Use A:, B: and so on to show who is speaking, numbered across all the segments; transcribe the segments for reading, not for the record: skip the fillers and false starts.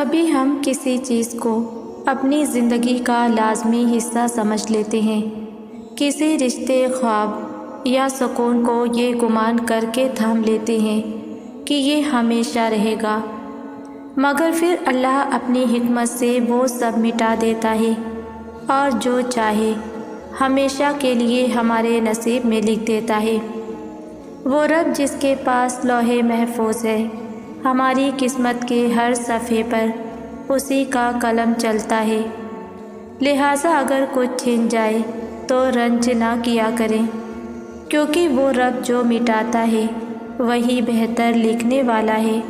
A: کبھی ہم کسی چیز کو اپنی زندگی کا لازمی حصہ سمجھ لیتے ہیں، کسی رشتے، خواب یا سکون کو یہ گمان کر کے تھام لیتے ہیں کہ یہ ہمیشہ رہے گا، مگر پھر اللہ اپنی حکمت سے وہ سب مٹا دیتا ہے اور جو چاہے ہمیشہ کے لیے ہمارے نصیب میں لکھ دیتا ہے۔ وہ رب جس کے پاس لوح محفوظ ہے، ہماری قسمت کے ہر صفحے پر اسی کا قلم چلتا ہے، لہٰذا اگر کچھ چھن جائے تو رنج نہ کیا کریں، کیونکہ وہ رب جو مٹاتا ہے وہی بہتر لکھنے والا ہے۔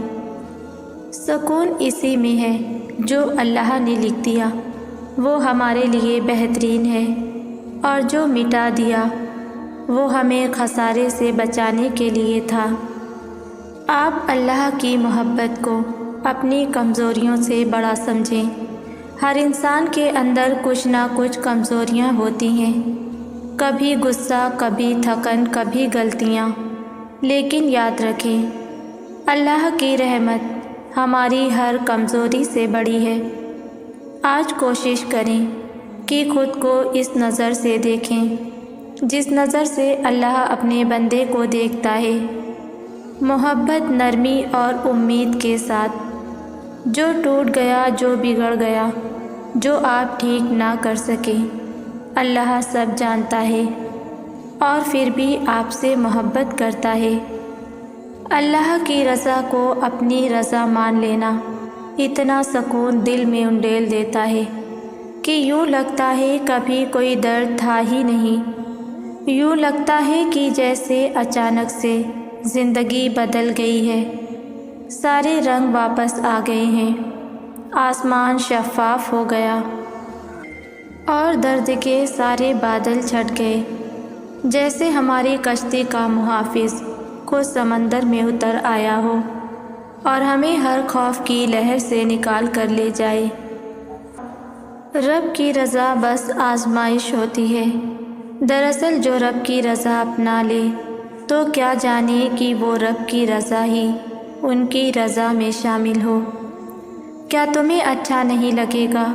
A: سکون اسی میں ہے جو اللہ نے لکھ دیا، وہ ہمارے لیے بہترین ہے، اور جو مٹا دیا وہ ہمیں خسارے سے بچانے کے لیے تھا۔ آپ اللہ کی محبت کو اپنی کمزوریوں سے بڑا سمجھیں۔ ہر انسان کے اندر کچھ نہ کچھ کمزوریاں ہوتی ہیں، کبھی غصہ، کبھی تھکن، کبھی غلطیاں، لیکن یاد رکھیں اللہ کی رحمت ہماری ہر کمزوری سے بڑی ہے۔ آج کوشش کریں کہ خود کو اس نظر سے دیکھیں جس نظر سے اللہ اپنے بندے کو دیکھتا ہے، محبت، نرمی اور امید کے ساتھ۔ جو ٹوٹ گیا، جو بگڑ گیا، جو آپ ٹھیک نہ کر سکے، اللہ سب جانتا ہے اور پھر بھی آپ سے محبت کرتا ہے۔ اللہ کی رضا کو اپنی رضا مان لینا اتنا سکون دل میں انڈیل دیتا ہے کہ یوں لگتا ہے کبھی کوئی درد تھا ہی نہیں، یوں لگتا ہے کہ جیسے اچانک سے زندگی بدل گئی ہے، سارے رنگ واپس آ گئے ہیں، آسمان شفاف ہو گیا اور درد کے سارے بادل چھٹ گئے، جیسے ہماری کشتی کا محافظ خود سمندر میں اتر آیا ہو اور ہمیں ہر خوف کی لہر سے نکال کر لے جائے۔ رب کی رضا بس آزمائش ہوتی ہے، دراصل جو رب کی رضا اپنا لے تو کیا جانے کہ وہ رب کی رضا ہی ان کی رضا میں شامل ہو۔ کیا تمہیں اچھا نہیں لگے گا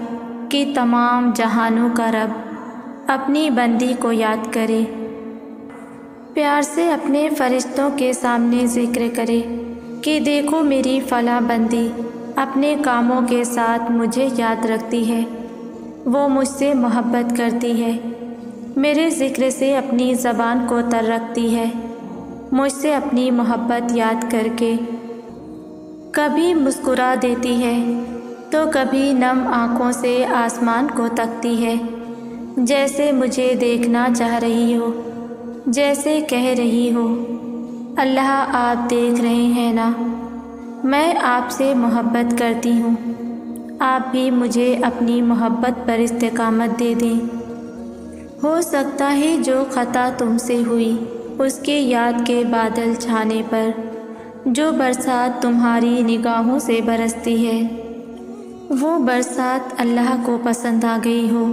A: کہ تمام جہانوں کا رب اپنی بندی کو یاد کرے، پیار سے اپنے فرشتوں کے سامنے ذکر کرے کہ دیکھو میری فلاں بندی اپنے کاموں کے ساتھ مجھے یاد رکھتی ہے، وہ مجھ سے محبت کرتی ہے، میرے ذکر سے اپنی زبان کو تر رکھتی ہے، مجھ سے اپنی محبت یاد کر کے کبھی مسکرا دیتی ہے تو کبھی نم آنکھوں سے آسمان کو تکتی ہے، جیسے مجھے دیکھنا چاہ رہی ہو، جیسے کہہ رہی ہو اللہ آپ دیکھ رہے ہیں نا، میں آپ سے محبت کرتی ہوں، آپ بھی مجھے اپنی محبت پر استقامت دے دیں۔ ہو سکتا ہے جو خطا تم سے ہوئی اس کے یاد کے بادل چھانے پر جو برسات تمہاری نگاہوں سے برستی ہے، وہ برسات اللہ کو پسند آ گئی ہو،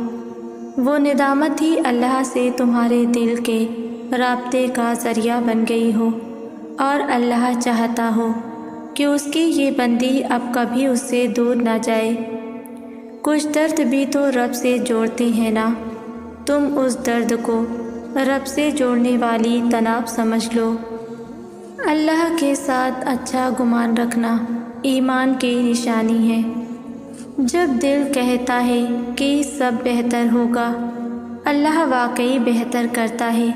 A: وہ ندامت ہی اللہ سے تمہارے دل کے رابطے کا ذریعہ بن گئی ہو، اور اللہ چاہتا ہو کہ اس کی یہ بندی اب کبھی اس سے دور نہ جائے۔ کچھ درد بھی تو رب سے جوڑتے ہیں نا، تم اس درد کو رب سے جوڑنے والی طناب سمجھ لو۔ اللہ کے ساتھ اچھا گمان رکھنا ایمان کی نشانی ہے۔ جب دل کہتا ہے کہ سب بہتر ہوگا، اللہ واقعی بہتر کرتا ہے،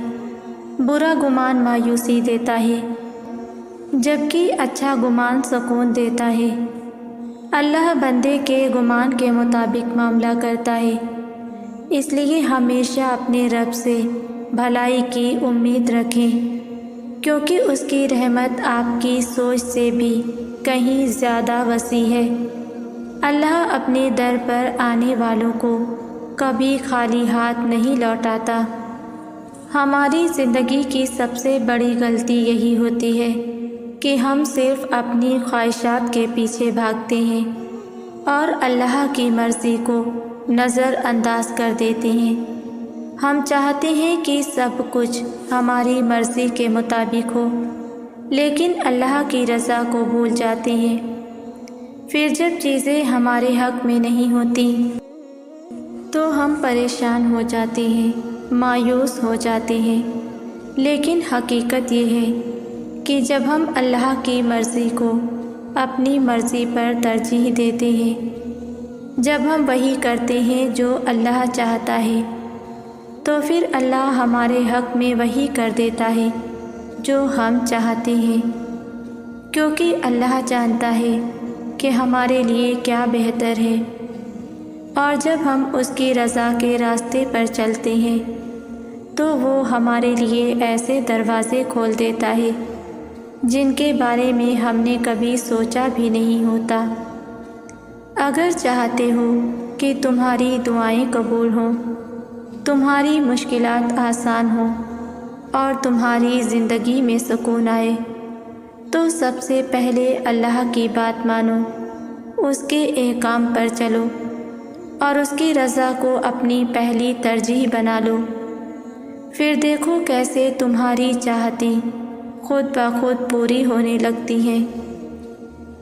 A: برا گمان مایوسی دیتا ہے، جبکہ اچھا گمان سکون دیتا ہے۔ اللہ بندے کے گمان کے مطابق معاملہ کرتا ہے، اس لیے ہمیشہ اپنے رب سے بھلائی کی امید رکھیں، کیونکہ اس کی رحمت آپ کی سوچ سے بھی کہیں زیادہ وسیع ہے۔ اللہ اپنے در پر آنے والوں کو کبھی خالی ہاتھ نہیں لوٹاتا۔ ہماری زندگی کی سب سے بڑی غلطی یہی ہوتی ہے کہ ہم صرف اپنی خواہشات کے پیچھے بھاگتے ہیں اور اللہ کی مرضی کو نظر انداز کر دیتے ہیں۔ ہم چاہتے ہیں کہ سب کچھ ہماری مرضی کے مطابق ہو، لیکن اللہ کی رضا کو بھول جاتے ہیں۔ پھر جب چیزیں ہمارے حق میں نہیں ہوتی تو ہم پریشان ہو جاتے ہیں، مایوس ہو جاتے ہیں۔ لیکن حقیقت یہ ہے کہ جب ہم اللہ کی مرضی کو اپنی مرضی پر ترجیح دیتے ہیں، جب ہم وہی کرتے ہیں جو اللہ چاہتا ہے، تو پھر اللہ ہمارے حق میں وہی کر دیتا ہے جو ہم چاہتے ہیں، کیونکہ اللہ جانتا ہے کہ ہمارے لیے کیا بہتر ہے۔ اور جب ہم اس کی رضا کے راستے پر چلتے ہیں تو وہ ہمارے لیے ایسے دروازے کھول دیتا ہے جن کے بارے میں ہم نے کبھی سوچا بھی نہیں ہوتا۔ اگر چاہتے ہو کہ تمہاری دعائیں قبول ہوں، تمہاری مشکلات آسان ہوں اور تمہاری زندگی میں سکون آئے، تو سب سے پہلے اللہ کی بات مانو، اس کے احکام پر چلو اور اس کی رضا کو اپنی پہلی ترجیح بنا لو۔ پھر دیکھو کیسے تمہاری چاہتیں خود بخود پوری ہونے لگتی ہیں،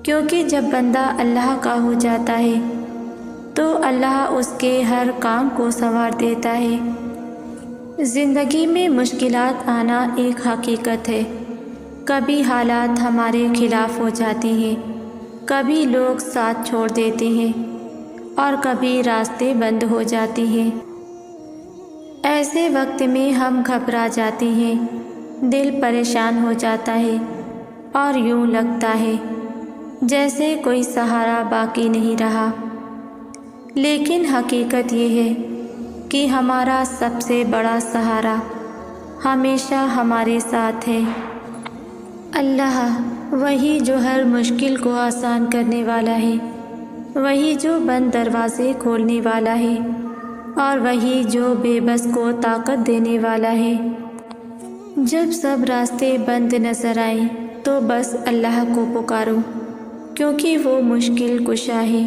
A: کیونکہ جب بندہ اللہ کا ہو جاتا ہے تو اللہ اس کے ہر کام کو سنوار دیتا ہے۔ زندگی میں مشکلات آنا ایک حقیقت ہے۔ کبھی حالات ہمارے خلاف ہو جاتے ہیں، کبھی لوگ ساتھ چھوڑ دیتے ہیں اور کبھی راستے بند ہو جاتے ہیں۔ ایسے وقت میں ہم گھبرا جاتے ہیں، دل پریشان ہو جاتا ہے اور یوں لگتا ہے جیسے کوئی سہارا باقی نہیں رہا۔ لیکن حقیقت یہ ہے کہ ہمارا سب سے بڑا سہارا ہمیشہ ہمارے ساتھ ہے۔ اللہ وہی جو ہر مشکل کو آسان کرنے والا ہے، وہی جو بند دروازے کھولنے والا ہے اور وہی جو بے بس کو طاقت دینے والا ہے۔ جب سب راستے بند نظر آئیں تو بس اللہ کو پکارو، کیونکہ وہ مشکل کشا ہے۔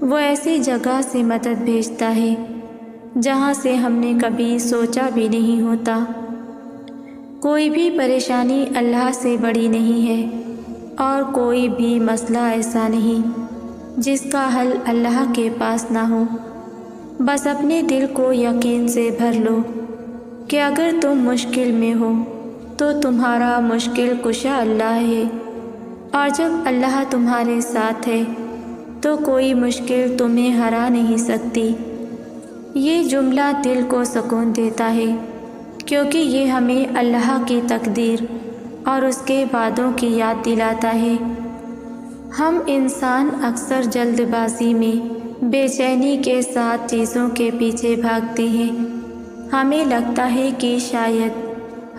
A: وہ ایسی جگہ سے مدد بھیجتا ہے جہاں سے ہم نے کبھی سوچا بھی نہیں ہوتا۔ کوئی بھی پریشانی اللہ سے بڑی نہیں ہے اور کوئی بھی مسئلہ ایسا نہیں جس کا حل اللہ کے پاس نہ ہو۔ بس اپنے دل کو یقین سے بھر لو کہ اگر تم مشکل میں ہو تو تمہارا مشکل کشا اللہ ہے، اور جب اللہ تمہارے ساتھ ہے تو کوئی مشکل تمہیں ہرا نہیں سکتی۔ یہ جملہ دل کو سکون دیتا ہے، کیونکہ یہ ہمیں اللہ کی تقدیر اور اس کے وعدوں کی یاد دلاتا ہے۔ ہم انسان اکثر جلد بازی میں بے چینی کے ساتھ چیزوں کے پیچھے بھاگتے ہیں۔ ہمیں لگتا ہے کہ شاید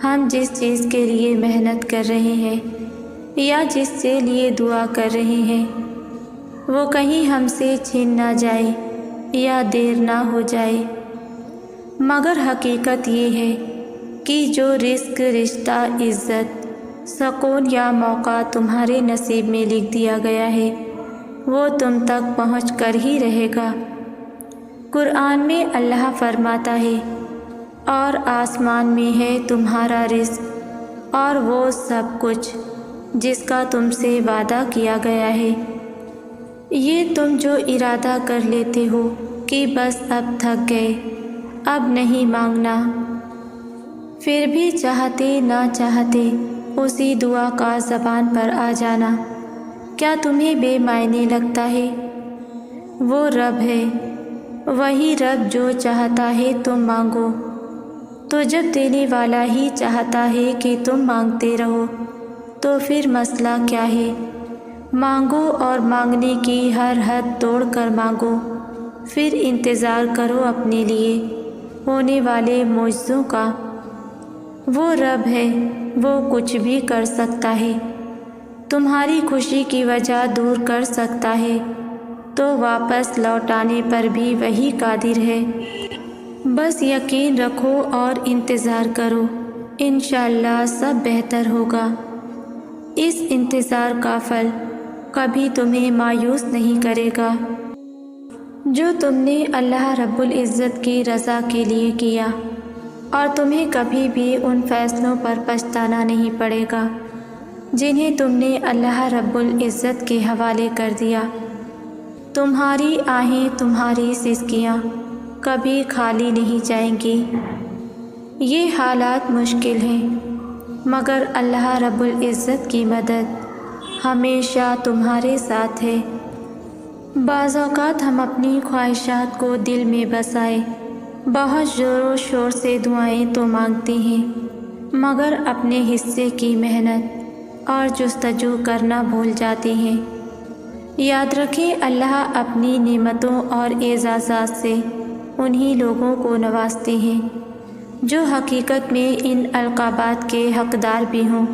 A: ہم جس چیز کے لیے محنت کر رہے ہیں یا جس کے لیے دعا کر رہے ہیں وہ کہیں ہم سے چھن نہ جائے یا دیر نہ ہو جائے، مگر حقیقت یہ ہے کہ جو رزق، رشتہ، عزت، سکون یا موقع تمہارے نصیب میں لکھ دیا گیا ہے وہ تم تک پہنچ کر ہی رہے گا۔ قرآن میں اللہ فرماتا ہے، اور آسمان میں ہے تمہارا رزق اور وہ سب کچھ جس کا تم سے وعدہ کیا گیا ہے۔ یہ تم جو ارادہ کر لیتے ہو کہ بس اب تھک گئے، اب نہیں مانگنا، پھر بھی چاہتے نہ چاہتے اسی دعا کا زبان پر آ جانا، کیا تمہیں بے معنی لگتا ہے؟ وہ رب ہے، وہی رب جو چاہتا ہے تم مانگو۔ تو جب دینے والا ہی چاہتا ہے کہ تم مانگتے رہو تو پھر مسئلہ کیا ہے؟ مانگو اور مانگنے کی ہر حد توڑ کر مانگو، پھر انتظار کرو اپنے لیے ہونے والے معجزوں کا۔ وہ رب ہے، وہ کچھ بھی کر سکتا ہے، تمہاری خوشی کی وجہ دور کر سکتا ہے تو واپس لوٹانے پر بھی وہی قادر ہے۔ بس یقین رکھو اور انتظار کرو، انشاءاللہ سب بہتر ہوگا۔ اس انتظار کا پھل کبھی تمہیں مایوس نہیں کرے گا۔ جو تم نے اللہ رب العزت کی رضا کے لیے کیا، اور تمہیں کبھی بھی ان فیصلوں پر پچھتانا نہیں پڑے گا جنہیں تم نے اللہ رب العزت کے حوالے کر دیا۔ تمہاری آہیں، تمہاری سسکیاں کبھی خالی نہیں جائیں گی۔ یہ حالات مشکل ہیں، مگر اللہ رب العزت کی مدد ہمیشہ تمہارے ساتھ ہے۔ بعض اوقات ہم اپنی خواہشات کو دل میں بسائے بہت زور و شور سے دعائیں تو مانگتے ہیں، مگر اپنے حصے کی محنت اور جستجو کرنا بھول جاتے ہیں۔ یاد رکھیں، اللہ اپنی نعمتوں اور اعزازات سے انہی لوگوں کو نوازتے ہیں جو حقیقت میں ان القابات کے حقدار بھی ہوں۔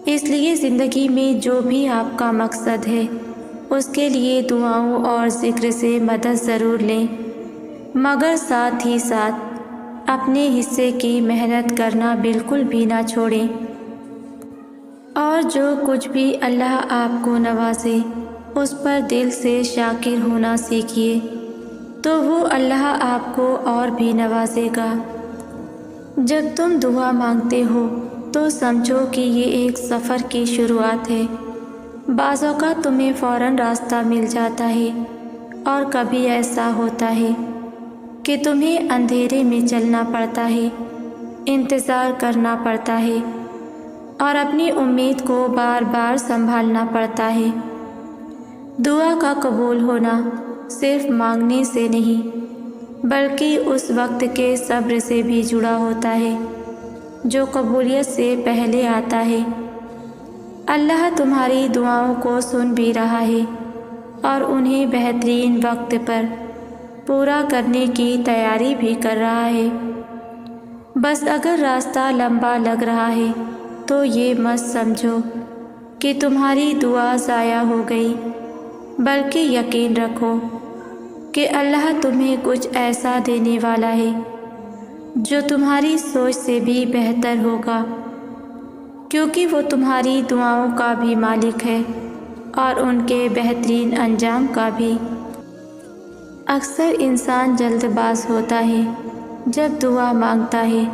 A: اس لیے زندگی میں جو بھی آپ کا مقصد ہے اس کے لیے دعاؤں اور ذکر سے مدد ضرور لیں، مگر ساتھ ہی ساتھ اپنے حصے کی محنت کرنا بالکل بھی نہ چھوڑیں۔ اور جو کچھ بھی اللہ آپ کو نوازے اس پر دل سے شاکر ہونا سیکھیے، تو وہ اللہ آپ کو اور بھی نوازے گا۔ جب تم دعا مانگتے ہو تو سمجھو کہ یہ ایک سفر کی شروعات ہے۔ بعض اوقات تمہیں فوراً راستہ مل جاتا ہے، اور کبھی ایسا ہوتا ہے کہ تمہیں اندھیرے میں چلنا پڑتا ہے، انتظار کرنا پڑتا ہے، اور اپنی امید کو بار بار سنبھالنا پڑتا ہے۔ دعا کا قبول ہونا صرف مانگنے سے نہیں بلکہ اس وقت کے صبر سے بھی جڑا ہوتا ہے جو قبولیت سے پہلے آتا ہے۔ اللہ تمہاری دعاؤں کو سن بھی رہا ہے اور انہیں بہترین وقت پر پورا کرنے کی تیاری بھی کر رہا ہے۔ بس اگر راستہ لمبا لگ رہا ہے تو یہ مت سمجھو کہ تمہاری دعا ضائع ہو گئی، بلکہ یقین رکھو کہ اللہ تمہیں کچھ ایسا دینے والا ہے جو تمہاری سوچ سے بھی بہتر ہوگا، کیونکہ وہ تمہاری دعاؤں کا بھی مالک ہے اور ان کے بہترین انجام کا بھی۔ اکثر انسان جلد باز ہوتا ہے، جب دعا مانگتا ہے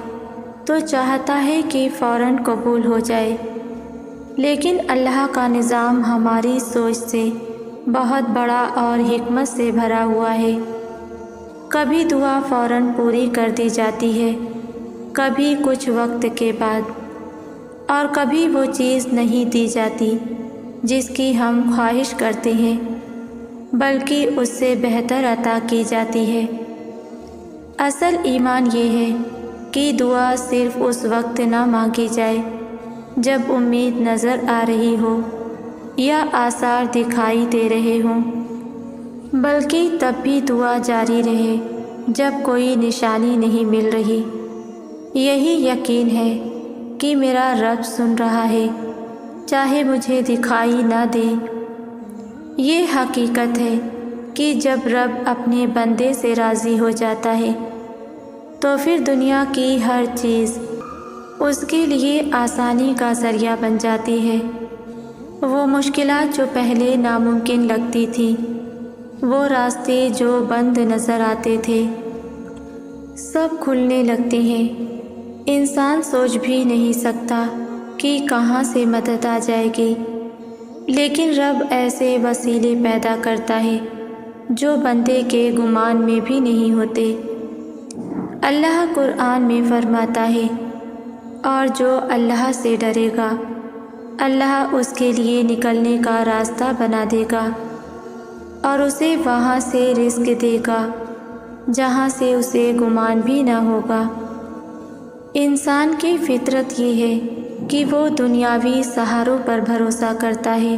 A: تو چاہتا ہے کہ فوراً قبول ہو جائے، لیکن اللہ کا نظام ہماری سوچ سے بہت بڑا اور حکمت سے بھرا ہوا ہے۔ کبھی دعا فوراً پوری کر دی جاتی ہے، کبھی کچھ وقت کے بعد، اور کبھی وہ چیز نہیں دی جاتی جس کی ہم خواہش کرتے ہیں، بلکہ اس سے بہتر عطا کی جاتی ہے۔ اصل ایمان یہ ہے کہ دعا صرف اس وقت نہ مانگی جائے جب امید نظر آ رہی ہو یا آثار دکھائی دے رہے ہوں، بلکہ تب بھی دعا جاری رہے جب کوئی نشانی نہیں مل رہی۔ یہی یقین ہے کہ میرا رب سن رہا ہے، چاہے مجھے دکھائی نہ دے۔ یہ حقیقت ہے کہ جب رب اپنے بندے سے راضی ہو جاتا ہے تو پھر دنیا کی ہر چیز اس کے لیے آسانی کا ذریعہ بن جاتی ہے۔ وہ مشکلات جو پہلے ناممکن لگتی تھی، وہ راستے جو بند نظر آتے تھے، سب کھلنے لگتے ہیں۔ انسان سوچ بھی نہیں سکتا کہ کہاں سے مدد آ جائے گی، لیکن رب ایسے وسیلے پیدا کرتا ہے جو بندے کے گمان میں بھی نہیں ہوتے۔ اللہ قرآن میں فرماتا ہے، اور جو اللہ سے ڈرے گا اللہ اس کے لیے نکلنے کا راستہ بنا دے گا اور اسے وہاں سے رزق دے گا جہاں سے اسے گمان بھی نہ ہوگا۔ انسان کی فطرت یہ ہے کہ وہ دنیاوی سہاروں پر بھروسہ کرتا ہے،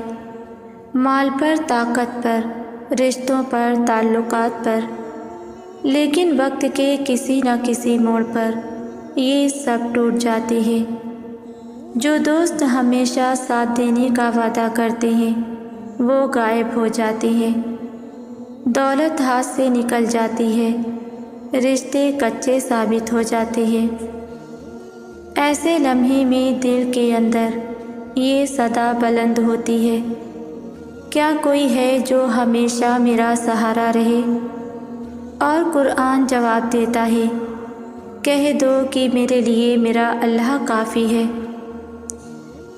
A: مال پر، طاقت پر، رشتوں پر، تعلقات پر، لیکن وقت کے کسی نہ کسی موڑ پر یہ سب ٹوٹ جاتے ہیں۔ جو دوست ہمیشہ ساتھ دینے کا وعدہ کرتے ہیں وہ غائب ہو جاتے ہیں، دولت ہاتھ سے نکل جاتی ہے، رشتے کچے ثابت ہو جاتے ہیں۔ ایسے لمحے میں دل کے اندر یہ صدا بلند ہوتی ہے، کیا کوئی ہے جو ہمیشہ میرا سہارا رہے؟ اور قرآن جواب دیتا ہے، کہہ دو کہ میرے لیے میرا اللہ کافی ہے۔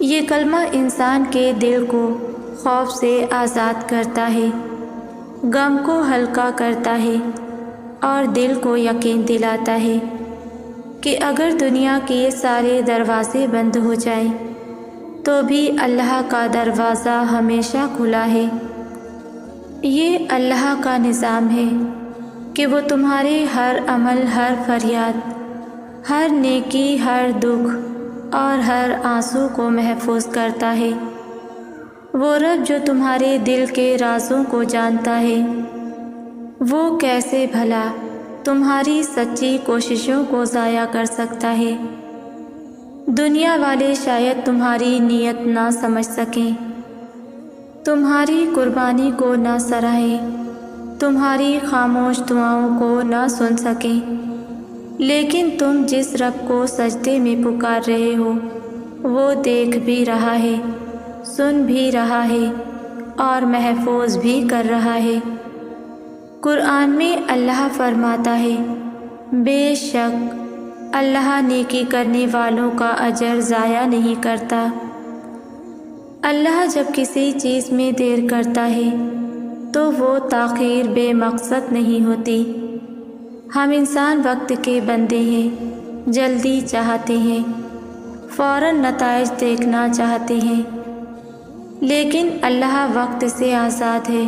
A: یہ کلمہ انسان کے دل کو خوف سے آزاد کرتا ہے، غم کو ہلکا کرتا ہے اور دل کو یقین دلاتا ہے کہ اگر دنیا کے سارے دروازے بند ہو جائیں تو بھی اللہ کا دروازہ ہمیشہ کھلا ہے۔ یہ اللہ کا نظام ہے کہ وہ تمہارے ہر عمل، ہر فریاد، ہر نیکی، ہر دکھ اور ہر آنسو کو محفوظ کرتا ہے۔ وہ رب جو تمہارے دل کے رازوں کو جانتا ہے، وہ کیسے بھلا تمہاری سچی کوششوں کو ضائع کر سکتا ہے؟ دنیا والے شاید تمہاری نیت نہ سمجھ سکیں، تمہاری قربانی کو نہ سراہیں، تمہاری خاموش دعاؤں کو نہ سن سکیں، لیکن تم جس رب کو سجدے میں پکار رہے ہو وہ دیکھ بھی رہا ہے، سن بھی رہا ہے اور محفوظ بھی کر رہا ہے۔ قرآن میں اللہ فرماتا ہے، بے شک اللہ نیکی کرنے والوں کا اجر ضائع نہیں کرتا۔ اللہ جب کسی چیز میں دیر کرتا ہے تو وہ تاخیر بے مقصد نہیں ہوتی۔ ہم انسان وقت کے بندے ہیں، جلدی چاہتے ہیں، فوراً نتائج دیکھنا چاہتے ہیں، لیکن اللہ وقت سے آزاد ہے۔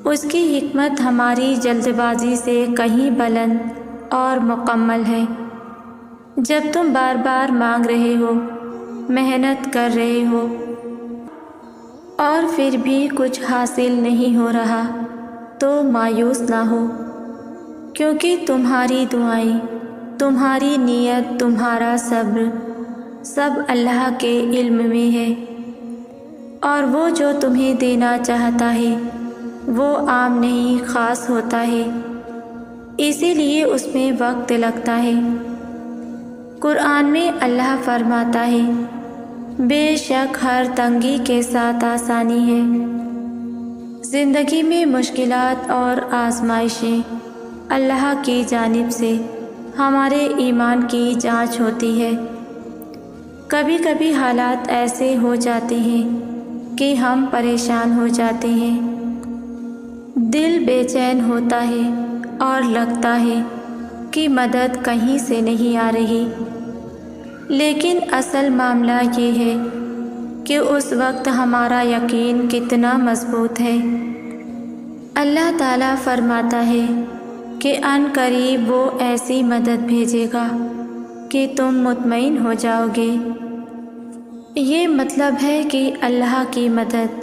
A: اس کی حکمت ہماری جلد بازی سے کہیں بلند اور مکمل ہے۔ جب تم بار بار مانگ رہے ہو، محنت کر رہے ہو اور پھر بھی کچھ حاصل نہیں ہو رہا تو مایوس نہ ہو، کیونکہ تمہاری دعائیں، تمہاری نیت، تمہارا صبر سب اللہ کے علم میں ہے، اور وہ جو تمہیں دینا چاہتا ہے وہ عام نہیں، خاص ہوتا ہے، اسی لیے اس میں وقت لگتا ہے۔ قرآن میں اللہ فرماتا ہے، بے شک ہر تنگی کے ساتھ آسانی ہے۔ زندگی میں مشکلات اور آزمائشیں اللہ کی جانب سے ہمارے ایمان کی جانچ ہوتی ہے۔ کبھی کبھی حالات ایسے ہو جاتے ہیں کہ ہم پریشان ہو جاتے ہیں، دل بے چین ہوتا ہے اور لگتا ہے کہ مدد کہیں سے نہیں آ رہی، لیکن اصل معاملہ یہ ہے کہ اس وقت ہمارا یقین کتنا مضبوط ہے۔ اللہ تعالیٰ فرماتا ہے کہ عن قریب وہ ایسی مدد بھیجے گا کہ تم مطمئن ہو جاؤ گے۔ یہ مطلب ہے کہ اللہ کی مدد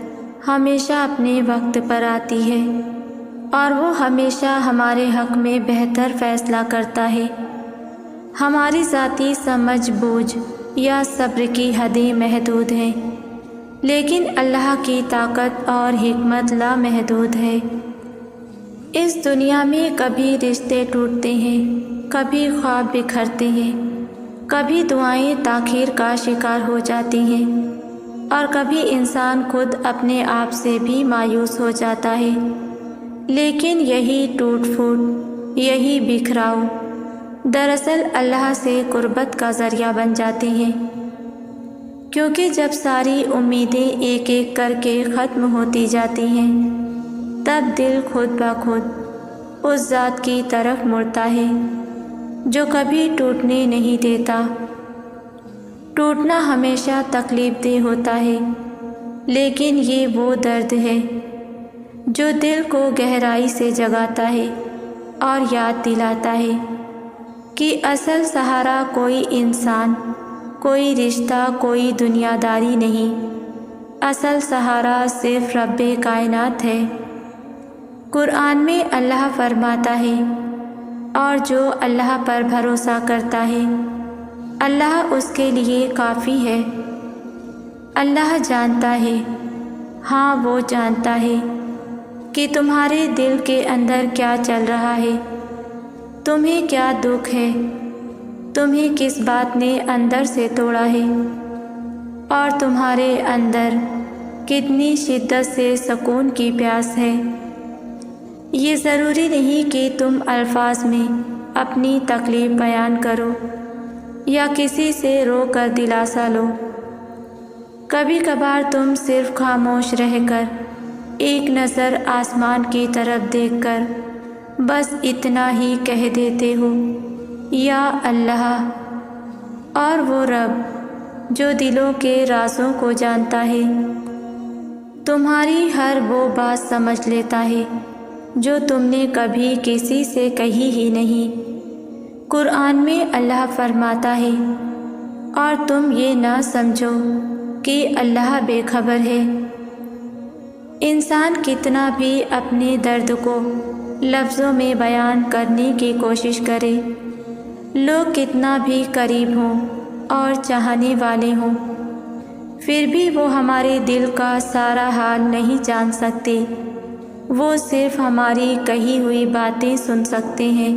A: ہمیشہ اپنے وقت پر آتی ہے اور وہ ہمیشہ ہمارے حق میں بہتر فیصلہ کرتا ہے۔ ہماری ذاتی سمجھ بوجھ یا صبر کی حدیں محدود ہیں، لیکن اللہ کی طاقت اور حکمت لامحدود ہے۔ اس دنیا میں کبھی رشتے ٹوٹتے ہیں، کبھی خواب بکھرتے ہیں، کبھی دعائیں تاخیر کا شکار ہو جاتی ہیں، اور کبھی انسان خود اپنے آپ سے بھی مایوس ہو جاتا ہے، لیکن یہی ٹوٹ پھوٹ، یہی بکھراؤ دراصل اللہ سے قربت کا ذریعہ بن جاتے ہیں، کیونکہ جب ساری امیدیں ایک ایک کر کے ختم ہوتی جاتی ہیں تب دل خود بخود اس ذات کی طرف مڑتا ہے جو کبھی ٹوٹنے نہیں دیتا۔ ٹوٹنا ہمیشہ تکلیف دہ ہوتا ہے، لیکن یہ وہ درد ہے جو دل کو گہرائی سے جگاتا ہے اور یاد دلاتا ہے کہ اصل سہارا کوئی انسان، کوئی رشتہ، کوئی دنیا داری نہیں، اصل سہارا صرف رب کائنات ہے۔ قرآن میں اللہ فرماتا ہے، اور جو اللہ پر بھروسہ کرتا ہے اللہ اس کے لیے کافی ہے۔ اللہ جانتا ہے، ہاں وہ جانتا ہے کہ تمہارے دل کے اندر کیا چل رہا ہے، تمہیں کیا دکھ ہے، تمہیں کس بات نے اندر سے توڑا ہے، اور تمہارے اندر کتنی شدت سے سکون کی پیاس ہے۔ یہ ضروری نہیں کہ تم الفاظ میں اپنی تکلیف بیان کرو یا کسی سے رو کر دلاسا لو، کبھی کبھار تم صرف خاموش رہ کر ایک نظر آسمان کی طرف دیکھ کر بس اتنا ہی کہہ دیتے ہو، یا اللہ۔ اور وہ رب جو دلوں کے رازوں کو جانتا ہے، تمہاری ہر وہ بات سمجھ لیتا ہے جو تم نے کبھی کسی سے کہی ہی نہیں۔ قرآن میں اللہ فرماتا ہے، اور تم یہ نہ سمجھو کہ اللہ بے خبر ہے۔ انسان کتنا بھی اپنے درد کو لفظوں میں بیان کرنے کی کوشش کرے، لوگ کتنا بھی قریب ہوں اور چاہنے والے ہوں، پھر بھی وہ ہمارے دل کا سارا حال نہیں جان سکتے۔ وہ صرف ہماری کہی ہوئی باتیں سن سکتے ہیں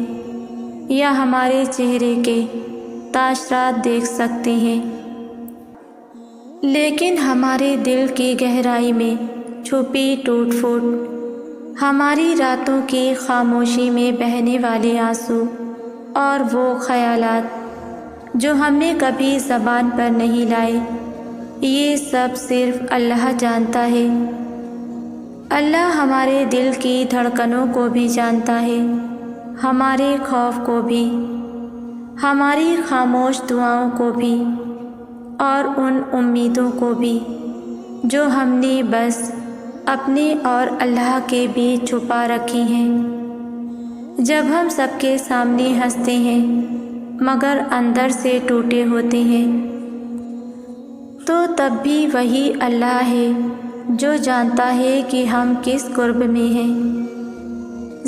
A: یا ہمارے چہرے کے تاثرات دیکھ سکتے ہیں، لیکن ہمارے دل کی گہرائی میں چھپی ٹوٹ پھوٹ، ہماری راتوں کی خاموشی میں بہنے والے آنسو اور وہ خیالات جو ہم نے کبھی زبان پر نہیں لائے، یہ سب صرف اللہ جانتا ہے۔ اللہ ہمارے دل کی دھڑکنوں کو بھی جانتا ہے، ہمارے خوف کو بھی، ہماری خاموش دعاؤں کو بھی، اور ان امیدوں کو بھی جو ہم نے بس اپنے اور اللہ کے بیچ چھپا رکھی ہیں۔ جب ہم سب کے سامنے ہنستے ہیں مگر اندر سے ٹوٹے ہوتے ہیں، تو تب بھی وہی اللہ ہے جو جانتا ہے کہ ہم کس قرب میں ہیں۔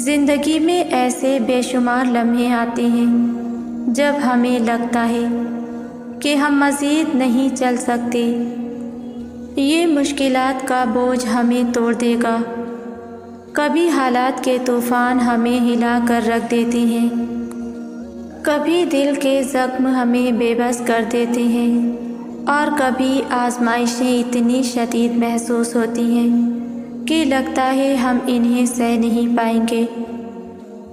A: زندگی میں ایسے بے شمار لمحے آتے ہیں جب ہمیں لگتا ہے کہ ہم مزید نہیں چل سکتے، یہ مشکلات کا بوجھ ہمیں توڑ دے گا۔ کبھی حالات کے طوفان ہمیں ہلا کر رکھ دیتے ہیں، کبھی دل کے زخم ہمیں بے بس کر دیتے ہیں، اور کبھی آزمائشیں اتنی شدید محسوس ہوتی ہیں کہ لگتا ہے ہم انہیں سہ نہیں پائیں گے،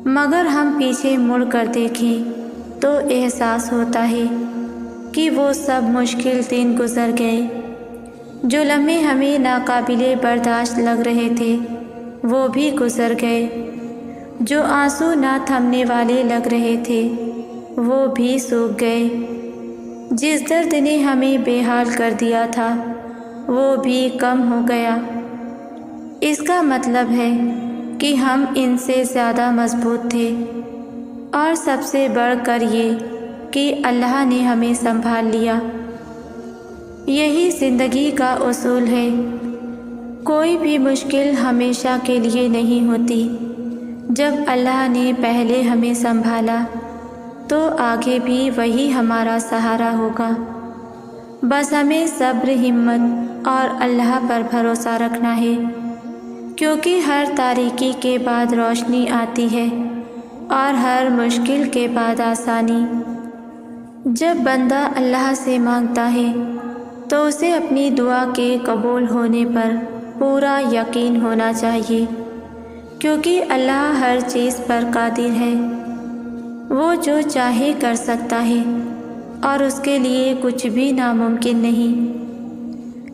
A: مگر ہم پیچھے مڑ کر دیکھیں تو احساس ہوتا ہے کہ وہ سب مشکل دن گزر گئے، جو لمحے ہمیں ناقابل برداشت لگ رہے تھے وہ بھی گزر گئے، جو آنسو نہ تھمنے والے لگ رہے تھے وہ بھی سوکھ گئے، جس درد نے ہمیں بے حال کر دیا تھا وہ بھی کم ہو گیا۔ اس کا مطلب ہے کہ ہم ان سے زیادہ مضبوط تھے، اور سب سے بڑھ کر یہ کہ اللہ نے ہمیں سنبھال لیا۔ یہی زندگی کا اصول ہے، کوئی بھی مشکل ہمیشہ کے لیے نہیں ہوتی۔ جب اللہ نے پہلے ہمیں سنبھالا تو آگے بھی وہی ہمارا سہارا ہوگا۔ بس ہمیں صبر، ہمت اور اللہ پر بھروسہ رکھنا ہے، کیونکہ ہر تاریکی کے بعد روشنی آتی ہے اور ہر مشکل کے بعد آسانی۔ جب بندہ اللہ سے مانگتا ہے تو اسے اپنی دعا کے قبول ہونے پر پورا یقین ہونا چاہیے، کیونکہ اللہ ہر چیز پر قادر ہے، وہ جو چاہے کر سکتا ہے اور اس کے لیے کچھ بھی ناممکن نہیں۔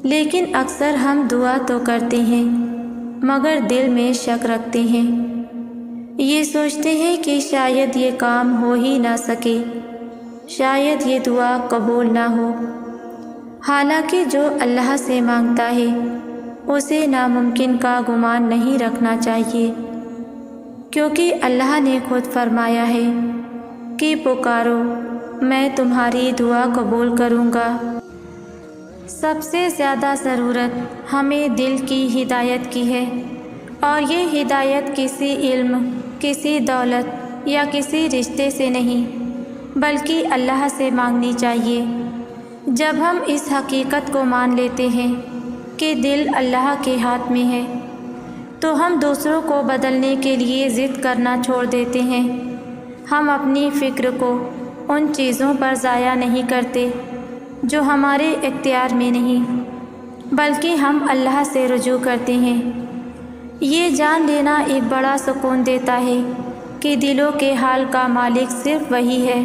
A: لیکن اکثر ہم دعا تو کرتے ہیں مگر دل میں شک رکھتے ہیں، یہ سوچتے ہیں کہ شاید یہ کام ہو ہی نہ سکے، شاید یہ دعا قبول نہ ہو۔ حالانکہ جو اللہ سے مانگتا ہے اسے ناممکن کا گمان نہیں رکھنا چاہیے، کیونکہ اللہ نے خود فرمایا ہے کہ پکارو میں تمہاری دعا قبول کروں گا۔ سب سے زیادہ ضرورت ہمیں دل کی ہدایت کی ہے، اور یہ ہدایت کسی علم، کسی دولت یا کسی رشتے سے نہیں بلکہ اللہ سے مانگنی چاہیے۔ جب ہم اس حقیقت کو مان لیتے ہیں کہ دل اللہ کے ہاتھ میں ہے تو ہم دوسروں کو بدلنے کے لیے ضد کرنا چھوڑ دیتے ہیں۔ ہم اپنی فکر کو ان چیزوں پر ضائع نہیں کرتے جو ہمارے اختیار میں نہیں، بلکہ ہم اللہ سے رجوع کرتے ہیں۔ یہ جان لینا ایک بڑا سکون دیتا ہے کہ دلوں کے حال کا مالک صرف وہی ہے۔